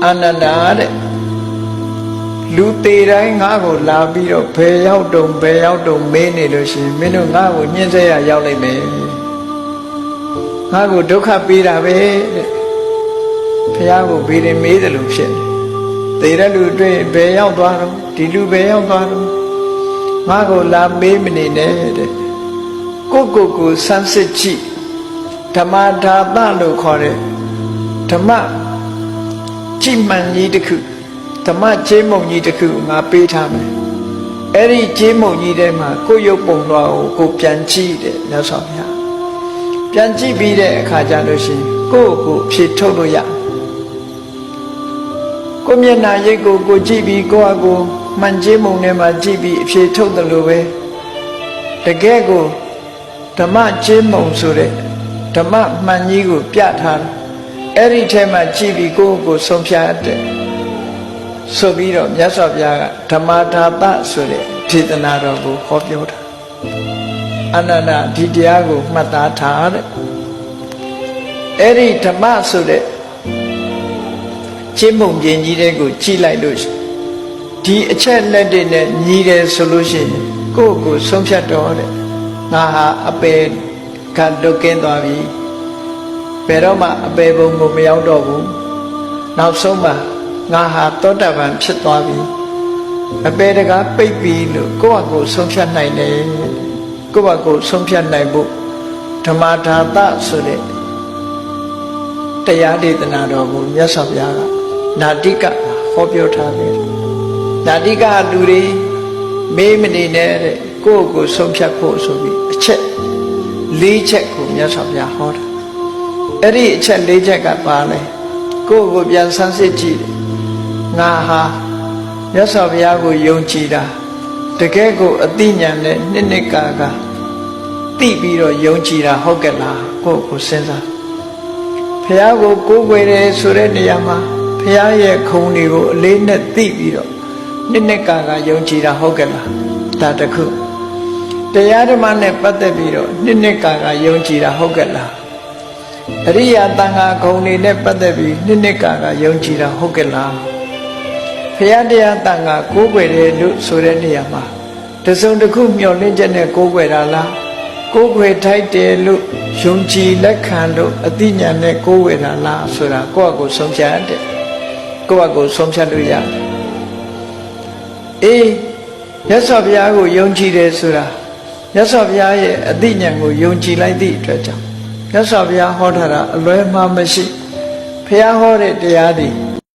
အာနန္ဒာတဲ့လူသေးတိုင်းငါ့ကိုလာပြီးတော့ဘယ်ရောက်တုံမေးနေလို့ရှိရင်မင်းတို့ငါ့ကိုညှင်းဆဲရရောက်လိုက်မယ်ငါ့ကိုဒုက္ခပေးတာပဲတဲ့ဘုရားကိုဘေးရင်မေးတယ်လို့ဖြစ်နေသေတဲ့လူတွေ့ဘယ်ရောက်သွားတော့ဒီလူဘယ်ရောက်သွားတော့ငါ့ကိုလာမေးမနေနဲ့တဲ့ကိုစမ်းစစ်ကြည့်ဓမ္မဒါသလို့ခေါ်တဲ့ဓမ္မကြည်မှန်ကြီးတစ်ခုဓမ္မကျေးမုံကြီးတစ်ခုငါပေးထားမယ်အဲ့ဒီကျေးမုံကြီးထဲမှာကိုရုပ်ပုံတော်ကိုပြန်ကြည့်တယ်မြတ်စွာဘုရားပြန်ကြည့်ပြီးတဲ့အခါကျလို့ရှိရင်ကိုဖြေထုတ်လို့ရကိုမျက်နှာရိပ်ကိုကြည့်ပြီးကိုမှန်ကျေးမုံထဲမှာကြည့်ပြီးအဖြေထုတ်တယ်လို့ပဲတကယ်ကိုဓမ္မကျေးမုံဆိုတဲ့ဓမ္မမှန်ကြီးကိုပြထားတယ်အဲ့ဒီထဲမှာကြည့်ပြီးကိုဆုံးဖြတ်တယ်ဆိုပြီးတော့မြတ်စွာဘုရားကဓမ္မဒါသဆိုတဲ့ဒေသနာတော်ကိုဟောပြောတာအနန္တဒီတရားကိုမှတ်သားထားတဲ့အဲ့ဒီဓမ္မဆိုတဲ့ချင်းမုံကျင်ကြီးတဲ့ကိုကြည်လိုက်လို့ဒီအချက်လက်တွေနဲ့ညီတယ်ဆိုလို့ရှိရင်ကိုဆုံးဖြတ်တော်တဲ့ငါဟာအပေကလွတ်ကင်းသွားပြီဘယ်တော့မှအပေဘုံကိုမရောက်တော့ဘူးနောက်ဆုံးမှာငါဟာသောတာပန်ဖြစ်သွားပြီအပေတကားပိတ်ပြီလို့ကိုဆုံးဖြတ်နိုင်တယ်ကိုဆုံးဖြတ်နိုင်ဖို့ဓမ္မဒါသဆိုတဲ့တရားဒေသနာတော်ကိုမြတ်စွာဘုရားကနာတိကဟောပြောထားတယ်နာတိကလူတွေမေးမနေနဲ့တဲ့ကိုဆုံးဖြတ်ဖို့ဆိုပြီးအချက်၄ချက်ကိုမြတ်စွာဘုရားဟောတာအဲ့ဒီအချက်၄ချက်ကပါလဲကိုပြန်ဆန်းစစ်ကြည့်ငါဟာမြတ်စွာဘုရားကိုယုံကြည်တာတကယ်ကိုအသိဉာဏ်နဲ့နှစ်ကာသိပြီးတော့ယုံကြည်တာဟုတ်ကဲ့လားကိုစဉ်းစားဘုရားကိုကိုးကွယ်တယ်ဆိုတဲ့နေရာမှာဘုရားရဲ့ခုံတွေကိုအလေးနဲ့သိပြီးတော့နှစ်ကာယုံကြည်တာဟုတ်ကဲ့လားဒါတခုတရားဓမ္မနဲ့ပတ်သက်ပြီးတော့နှစ်ကာယုံကြည်တာဟုတ်ကဲ့လားအရိယာတန်ခါခုံတွေနဲ့ပတ်သက်ပြီးနှစ်ကာယုံကြည်တာဟုတ်ကဲ့လားဘုရားတရားတန်ခါကိုးကွယ်တယ်လို့ဆိုတဲ့နေရာမှာတစုံတစ်ခုမျှော်လင့်ချက်နဲ့ကိုးကွယ်တာလားကိုးကွယ်ထိုက်တယ်လို့ယုံကြည်လက်ခံလို့အသိဉာဏ်နဲ့ကိုးကွယ်တာလားဆိုတာကိုဆုံးဖြတ်တယ်ကိုဆုံးဖြတ်လို့ရတယ်အေးမြတ်စွာဘုရားကိုယုံကြည်တယ်ဆိုတာမြတ်စွာဘုရားရဲ့အသိဉာဏ်ကိုယုံကြည်လိုက်သည့်အတွက်ကြောင့်မြတ်စွာဘုရားဟောထားတာအလွဲမှားမရှိဘုရားဟောတဲ့တရားတွေ